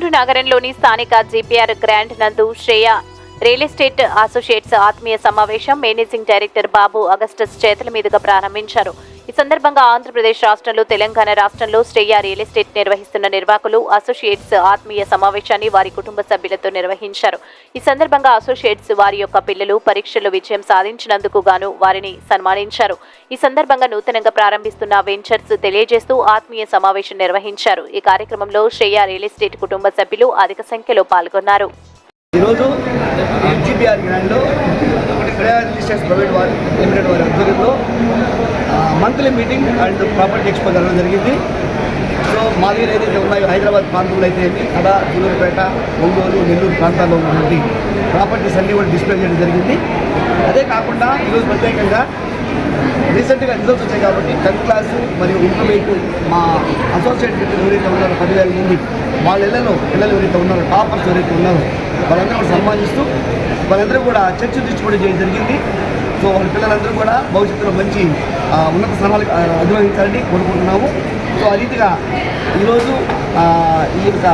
నెల్లూరు నగరంలోని స్థానిక GPR grand నందు శ్రేయ రియల్ ఎస్టేట్ అసోసియేట్స్ ఆత్మీయ సమావేశం మేనేజింగ్ డైరెక్టర్ బాబు అగస్టస్ చేతుల మీదుగా ప్రారంభించారు. ఈ సందర్భంగా ఆంధ్రప్రదేశ్ రాష్ట్రంలో, తెలంగాణ రాష్ట్రంలో శ్రేయ రియల్ ఎస్టేట్ నిర్వహిస్తున్న నిర్వాహకులు అసోసియేట్స్ ఆత్మీయ సమావేశాన్ని వారి కుటుంబ సభ్యులతో నిర్వహించారు. ఈ సందర్భంగా అసోసియేట్స్ వారి యొక్క పిల్లలు పరీక్షల్లో విజయం సాధించినందుకు గాను వారిని సన్మానించారు. ఈ సందర్భంగా నూతనంగా ప్రారంభిస్తున్న వెంచర్స్ తెలియజేస్తూ ఆత్మీయ సమావేశం నిర్వహించారు. ఈ కార్యక్రమంలో శ్రేయ రియల్ ఎస్టేట్ కుటుంబ సభ్యులు అధిక సంఖ్యలో పాల్గొన్నారు. ఈరోజు జీపీఆర్ గ్రాండ్లో శ్రేయ రియల్ ఎస్టేట్స్ ప్రైవేట్ వారి లిమిటెడ్ వారి ఆధ్వర్యంలో monthly meeting and property expo జరగడం జరిగింది. సో మా దగ్గర ఏదైతే ఉన్నాయో హైదరాబాద్ ప్రాంతంలో అయితే అలా సూలూరుపేట, ఒంగోలు, నెల్లూరు ప్రాంతాల్లో ఉన్నటువంటి ప్రాపర్టీస్ అన్నీ కూడా డిస్ప్లే చేయడం జరిగింది. అదే కాకుండా ఈరోజు ప్రత్యేకంగా రీసెంట్గా రిజల్ట్స్ వచ్చాయి కాబట్టి 10th క్లాసు మరియు ఇంటర్మీడియట్ మా అసోసియేట్ మిత్రులు ఎవరైతే ఉన్నారో 10,000 మంది వాళ్ళ పిల్లలు ఎవరైతే ఉన్నారో టాపర్స్ ఎవరైతే ఉన్నారో వాళ్ళందరూ కూడా సన్మానిస్తూ వాళ్ళందరూ కూడా చర్చ తీసుకోవడం చేయడం జరిగింది. సో వాళ్ళ పిల్లలందరూ కూడా భవిష్యత్తులో మంచి ఉన్నత స్థానాలకు అధిరోహించాలని కోరుకుంటున్నాము. సో ఆ రీతిగా ఈరోజు ఈ యొక్క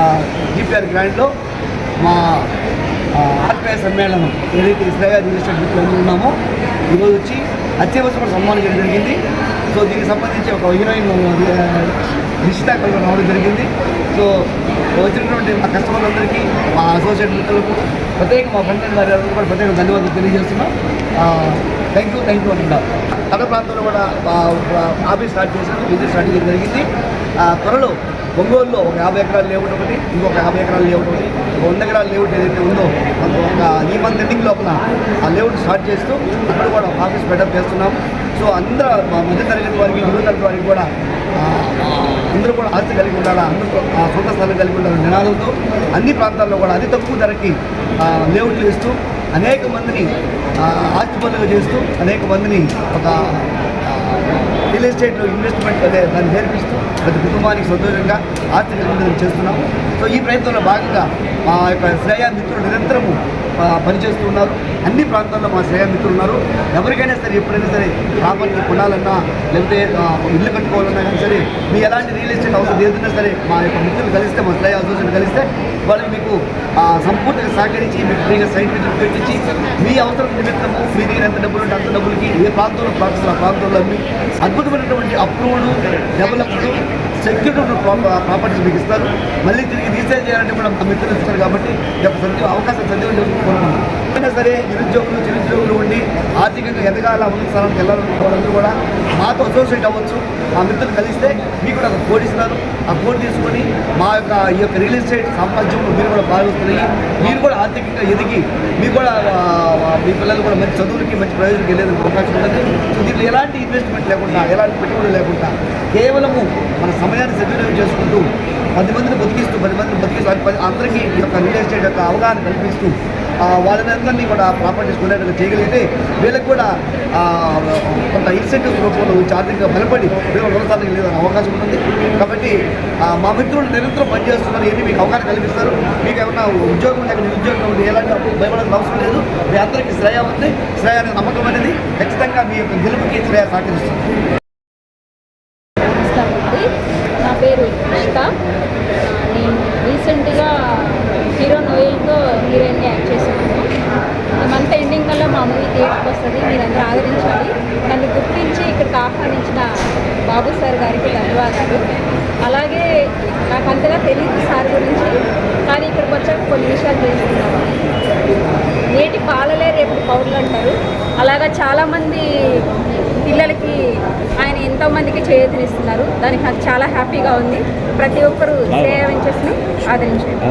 జీపీఆర్ గ్రాండ్లో మా ఆత్మీయ సమ్మేళనం ఏదైతే శ్రేయ రియల్ ఎస్టేట్ మిత్రులు ఉన్నామో ఈరోజు వచ్చి అత్యవసర సన్మానం చేయడం జరిగింది. సో దీనికి సంబంధించి ఒక హీరోయిన్ నిశ్చిత కలుగు రావడం జరిగింది. సో వచ్చినటువంటి మా కస్టమర్లందరికీ, మా అసోసియేట్ మిత్రులకు ప్రత్యేక మా ఫ్రెండ్ గారి కూడా ప్రత్యేక ధన్యవాదాలు తెలియజేస్తున్నాం. థ్యాంక్ యూ అంటున్నాం. తడ ప్రాంతంలో కూడా ఆఫీస్ స్టార్ట్ చేశారు, బిజినెస్ స్టార్ట్ చేయడం జరిగింది. త్వరలో ఒంగోలులో ఒక 50 ఎకరాలు లేఅవుట్ ఒకటి, ఇంకొక 50 ఎకరాలు లేఅవుట్ ఒకటి, 100 ఎకరాల లేఅవుట్ ఏదైతే ఉందో ఒక ఈ మంత్ ఎండింగ్ లోపల ఆ లేఅవుట్ స్టార్ట్ చేస్తూ అక్కడ కూడా ఆఫీస్ బిల్డప్ చేస్తున్నాము. సో అందరూ మధ్యతరగతి వారికి, యువతరగతి వారికి కూడా అందరూ కూడా ఆస్తి కలిగి ఉండాలా, అందరూ సొంత స్థలం కలిగి ఉండాలని నినాదంతో అన్ని ప్రాంతాల్లో కూడా అతి తక్కువ ధరకి లేఅవుట్లు ఇస్తూ అనేక మందిని ఆస్తి పనులు చేస్తూ అనేక మందిని ఒక రియల్ ఎస్టేట్లో ఇన్వెస్ట్మెంట్ దాన్ని నేర్పిస్తూ ప్రతి కుటుంబానికి సంతోషంగా ఆస్తి కలిగి చేస్తున్నాము. సో ఈ ప్రయత్నంలో భాగంగా మా యొక్క శ్రేయ మిత్రులు నిరంతరము పనిచేస్తూ ఉన్నారు. అన్ని ప్రాంతాల్లో మా శ్రేయ మిత్రులు ఉన్నారు. ఎవరికైనా సరే ఎప్పుడైనా సరే ప్రాపర్టీ కొనాలన్నా లేకపోతే ఇల్లు కట్టుకోవాలన్నా కానీ సరే మీ ఎలాంటి రియల్ ఎస్టేట్ అవసరం ఏదైనా సరే మా యొక్క మిత్రులు కలిస్తే, మా శ్రేయ అసోసియేషన్ కలిస్తే వాళ్ళు మీకు సంపూర్తిగా సహకరించి మీకు ఫ్రీగా సైట్ విజిట్ పెట్టించి మీ అవసరం నిమిత్తము మీ దగ్గర ఎంత డబ్బులు ఉంటే అంత డబ్బులకి ఏ ప్రాంతంలో ఆ ప్రాంతంలో అన్ని అద్భుతమైనటువంటి అప్రూవ్డ్, డెవలప్డ్, సెక్యూర్డ్ ప్రాపర్టీస్ మీకు ఇస్తారు. మళ్ళీ తిరిగి రీసేల్ చేయాలంటే కూడా మా మిత్రులు ఇస్తారు. కాబట్టి ఈ యొక్క అవకాశం సద్వినియోగం కోరుకుంటున్నాం. అయినా సరే చిరుద్యోగులు ఉండి ఆర్థికంగా ఎదగాల, ఉన్నత స్థానానికి వెళ్ళాలనుకున్న వాళ్ళందరూ కూడా మాతో అసోసియేట్ అవ్వచ్చు. మా మిత్రులు కలిస్తే మీకు కూడా ఒక కోడ్ ఇస్తారు. ఆ కోడ్ తీసుకొని మా ఈ యొక్క రియల్ ఎస్టేట్ సామ్రాజ్యంలో మీరు కూడా భాగవస్తున్నాయి. మీరు కూడా ఆర్థికంగా ఎదిగి మీరు కూడా మీ పిల్లలు కూడా మంచి చదువులకి, మంచి ప్రయోజనం వెళ్ళేందుకు అవకాశం ఉంటుంది. సో దీంట్లో ఎలాంటి ఇన్వెస్ట్మెంట్ లేకుండా, ఎలాంటి పెట్టుబడులు లేకుండా కేవలము మన సమయాన్ని సద్వినియోగం చేసుకుంటూ 10 మందిని బతికిస్తూ అందరికీ ఈ యొక్క రియల్ ఎస్టేట్ యొక్క అవగాహన కల్పిస్తూ వాళ్ళందరినీ కూడా ప్రాపర్టీస్ కొనేట్టుగా చేయగలిగితే వీళ్ళకి కూడా కొంత ఇన్సెంటివ్స్ రూపంలో ఆర్థికంగా బలపడి వీళ్ళు వ్యవసాయానికి లేదని అవకాశం ఉంటుంది. కాబట్టి మా మిత్రులు నిరంతరం పనిచేస్తున్నారు. ఏంటి మీకు అవగాహన కల్పిస్తారు. మీకు ఏమన్నా ఉద్యోగం లేక నిరుద్యోగం ఉంటే ఎలాంటి భయపడాల్సిన అవసరం లేదు. మీ అందరికీ శ్రేయ ఉంది. శ్రేయ అనే నమ్మకం అనేది ఖచ్చితంగా మీ యొక్క గెలుపుకి శ్రేయ సహకరిస్తుంది. నా పేరు ఇష్ట. నేను రీసెంట్గా హీరో నోయల్తో హీరోయిన్గా యాక్ట్ చేస్తున్నాను. ఈ మంత్ ఎండింగ్ కల్లా మా మూవీ థియేటర్కి వస్తుంది. మీరందరూ ఆదరించాలి. నన్ను గుర్తించి ఇక్కడికి ఆహ్వానించిన బాబు సార్ గారికి ధన్యవాదాలు. అలాగే నాకు అంతగా తెలియదు సార్ గురించి, కానీ ఇక్కడికి వచ్చాక కొన్ని విషయాలు తెలుసుకున్నాను. నేటి పాలలే రేపు పౌరులు అంటారు. అలాగా చాలామంది పిల్లలకి ఆయన ఎంతోమందికి చేయూతనిస్తున్నారు. దానికి నాకు చాలా హ్యాపీగా ఉంది. ప్రతి ఒక్కరూ శ్రేయ వెంచర్స్ని ఆదరించండి.